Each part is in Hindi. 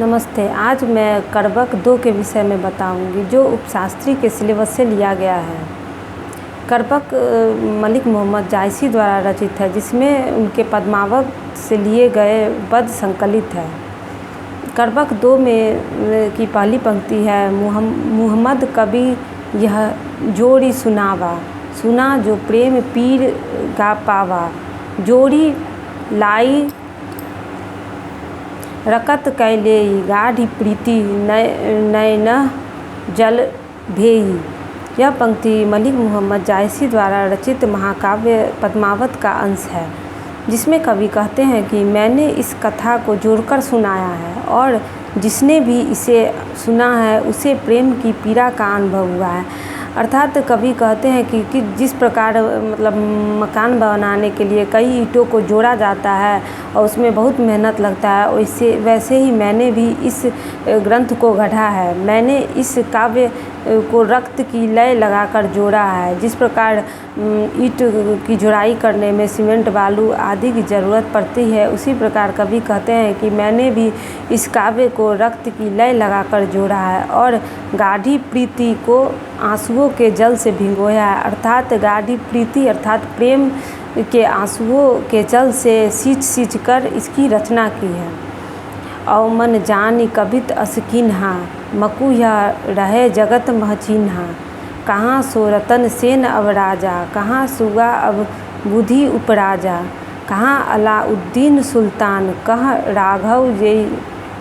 नमस्ते। आज मैं करबक 2 के विषय में बताऊंगी जो उपशास्त्री के सिलेबस से लिया गया है। करबक मलिक मोहम्मद जायसी द्वारा रचित है, जिसमें उनके पद्मावत से लिए गए पद संकलित है। करबक 2 में की पहली पंक्ति है, मुहम्मद कभी यह जोड़ी सुनावा, सुना जो प्रेम पीर गा पावा, जोड़ी लाई रकत कैलेई, गाढ़ी प्रीति नयन जल भेई। यह पंक्ति मलिक मोहम्मद जायसी द्वारा रचित महाकाव्य पद्मावत का अंश है, जिसमें कवि कहते हैं कि मैंने इस कथा को जोड़कर सुनाया है और जिसने भी इसे सुना है उसे प्रेम की पीड़ा का अनुभव हुआ है। अर्थात कवि कहते हैं कि जिस प्रकार मकान बनाने के लिए कई ईंटों को जोड़ा जाता है और उसमें बहुत मेहनत लगता है, वैसे ही मैंने भी इस ग्रंथ को गढ़ा है। मैंने इस काव्य को रक्त की लय लगाकर जोड़ा है। जिस प्रकार ईंट की जुड़ाई करने में सीमेंट, बालू आदि की ज़रूरत पड़ती है, उसी प्रकार कवि कहते हैं कि मैंने भी इस काव्य को रक्त की लय लगाकर जोड़ा है और गाढ़ी प्रीति को आंसुओं के जल से भिगोया है। अर्थात गाढ़ी प्रीति अर्थात प्रेम के आंसुओं के जल से सींच कर इसकी रचना की है। औ मन जानी कबित असकिन्हा, मकु यह रहे जगत महचिन्हा, कहाँ सो रतन सेन अब राजा, कहाँ सुगा अब बुद्धि उपराजा, कहाँ अलाउद्दीन सुल्तान, कहाँ राघव ये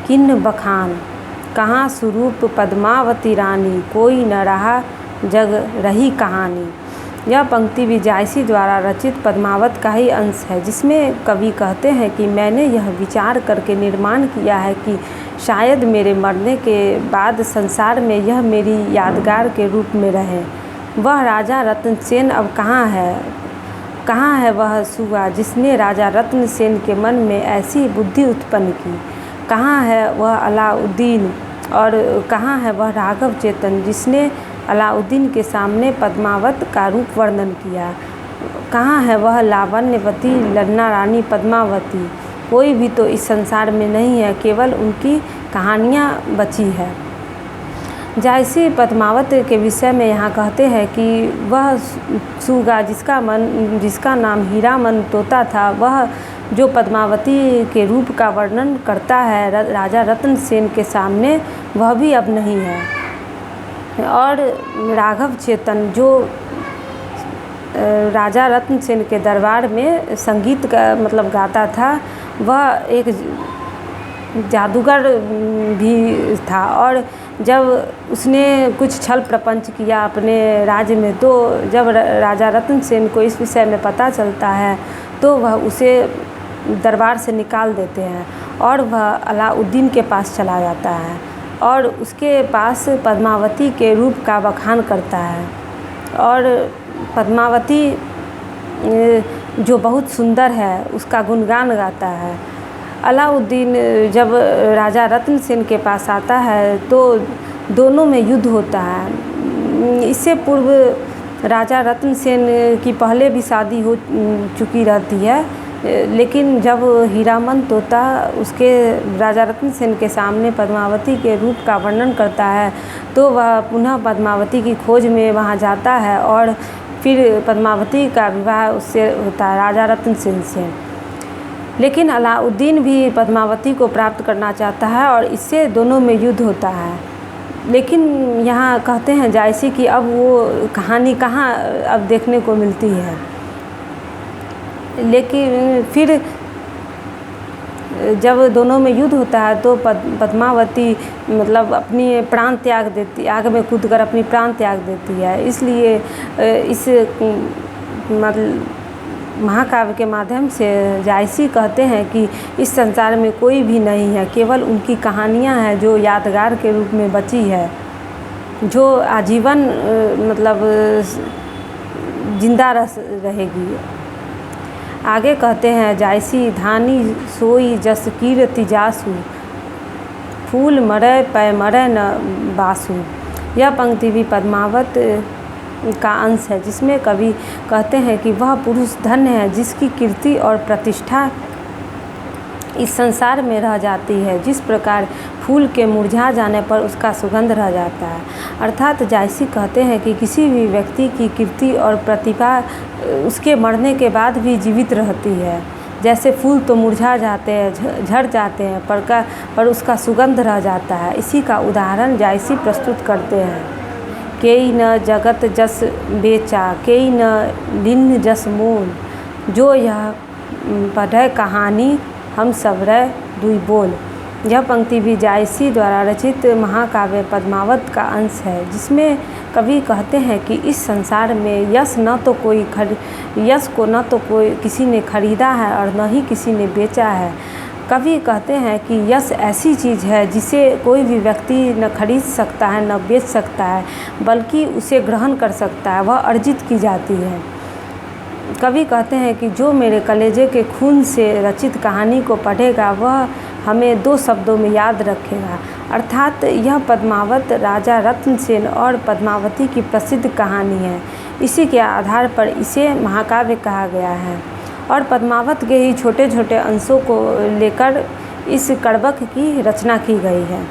किन्न बखान, कहाँ स्वरूप पद्मावती रानी, कोई न रहा जग रही कहानी। यह पंक्ति भी जायसी द्वारा रचित पद्मावत का ही अंश है, जिसमें कवि कहते हैं कि मैंने यह विचार करके निर्माण किया है कि शायद मेरे मरने के बाद संसार में यह मेरी यादगार के रूप में रहे। वह राजा रतन सेन अब कहाँ है? कहाँ है वह सुगा जिसने राजा रत्न सेन के मन में ऐसी बुद्धि उत्पन्न की? कहाँ है वह अलाउद्दीन और कहाँ है वह राघव चेतन जिसने अलाउद्दीन के सामने पद्मावत का रूप वर्णन किया? कहाँ है वह लावण्यवती लन्ना रानी पद्मावती? कोई भी तो इस संसार में नहीं है, केवल उनकी कहानियाँ बची है। जायसी पद्मावत के विषय में यहाँ कहते हैं कि वह सुगा जिसका नाम हीरामन तोता था, वह जो पद्मावती के रूप का वर्णन करता है राजा रत्न सेन के सामने, वह भी अब नहीं है। और राघव चेतन जो राजा रत्न सेन के दरबार में संगीत का गाता था, वह एक जादूगर भी था और जब उसने कुछ छल प्रपंच किया अपने राज्य में, तो जब राजा रत्न सेन को इस विषय में पता चलता है तो वह उसे दरबार से निकाल देते हैं और वह अलाउद्दीन के पास चला जाता है और उसके पास पद्मावती के रूप का बखान करता है और पद्मावती जो बहुत सुंदर है उसका गुणगान गाता है। अलाउद्दीन जब राजा रत्न सेन के पास आता है तो दोनों में युद्ध होता है। इससे पूर्व राजा रत्न सेन की पहले भी शादी हो चुकी रहती है, लेकिन जब हीरामन तोता उसके राजा रत्न सेन के सामने पद्मावती के रूप का वर्णन करता है तो वह पुनः पद्मावती की खोज में वहाँ जाता है और फिर पद्मावती का विवाह उससे होता है राजा रत्न सेन से। लेकिन अलाउद्दीन भी पद्मावती को प्राप्त करना चाहता है और इससे दोनों में युद्ध होता है। लेकिन यहाँ कहते हैं जायसी कि अब वो कहानी कहाँ अब देखने को मिलती है। लेकिन फिर जब दोनों में युद्ध होता है तो पद्मावती अपनी प्राण त्याग देती, आग में कूदकर अपनी प्राण त्याग देती है। इसलिए इस महाकाव्य के माध्यम से जायसी कहते हैं कि इस संसार में कोई भी नहीं है, केवल उनकी कहानियाँ हैं जो यादगार के रूप में बची है, जो आजीवन जिंदा रहेगी। आगे कहते हैं जायसी, धानी सोई जस कीरति जासु, फूल मरै पै मरै न बासु। यह पंक्ति भी पद्मावत का अंश है, जिसमें कवि कहते हैं कि वह पुरुष धन्य है जिसकी कीर्ति और प्रतिष्ठा इस संसार में रह जाती है, जिस प्रकार फूल के मुरझा जाने पर उसका सुगंध रह जाता है। अर्थात जायसी कहते हैं कि किसी भी व्यक्ति की कीर्ति और प्रतिभा उसके मरने के बाद भी जीवित रहती है। जैसे फूल तो मुरझा जाते हैं, झड़ जाते हैं, पर उसका सुगंध रह जाता है। इसी का उदाहरण जायसी प्रस्तुत करते हैं। केई न जगत जस बेचा, केई न लिन्न जस मूल, जो यह पढ़े कहानी हम सबरै दुई बोल। यह पंक्ति भी जायसी द्वारा रचित महाकाव्य पद्मावत का अंश है, जिसमें कवि कहते हैं कि इस संसार में यश को न तो कोई किसी ने खरीदा है और न ही किसी ने बेचा है। कवि कहते हैं कि यश ऐसी चीज़ है जिसे कोई भी व्यक्ति न खरीद सकता है न बेच सकता है, बल्कि उसे ग्रहण कर सकता है, वह अर्जित की जाती है। कवि कहते हैं कि जो मेरे कलेजे के खून से रचित कहानी को पढ़ेगा वह हमें 2 शब्दों में याद रखेगा। अर्थात यह पद्मावत राजा रत्नसेन और पद्मावती की प्रसिद्ध कहानी है। इसी के आधार पर इसे महाकाव्य कहा गया है और पद्मावत के ही छोटे छोटे अंशों को लेकर इस कड़बक की रचना की गई है।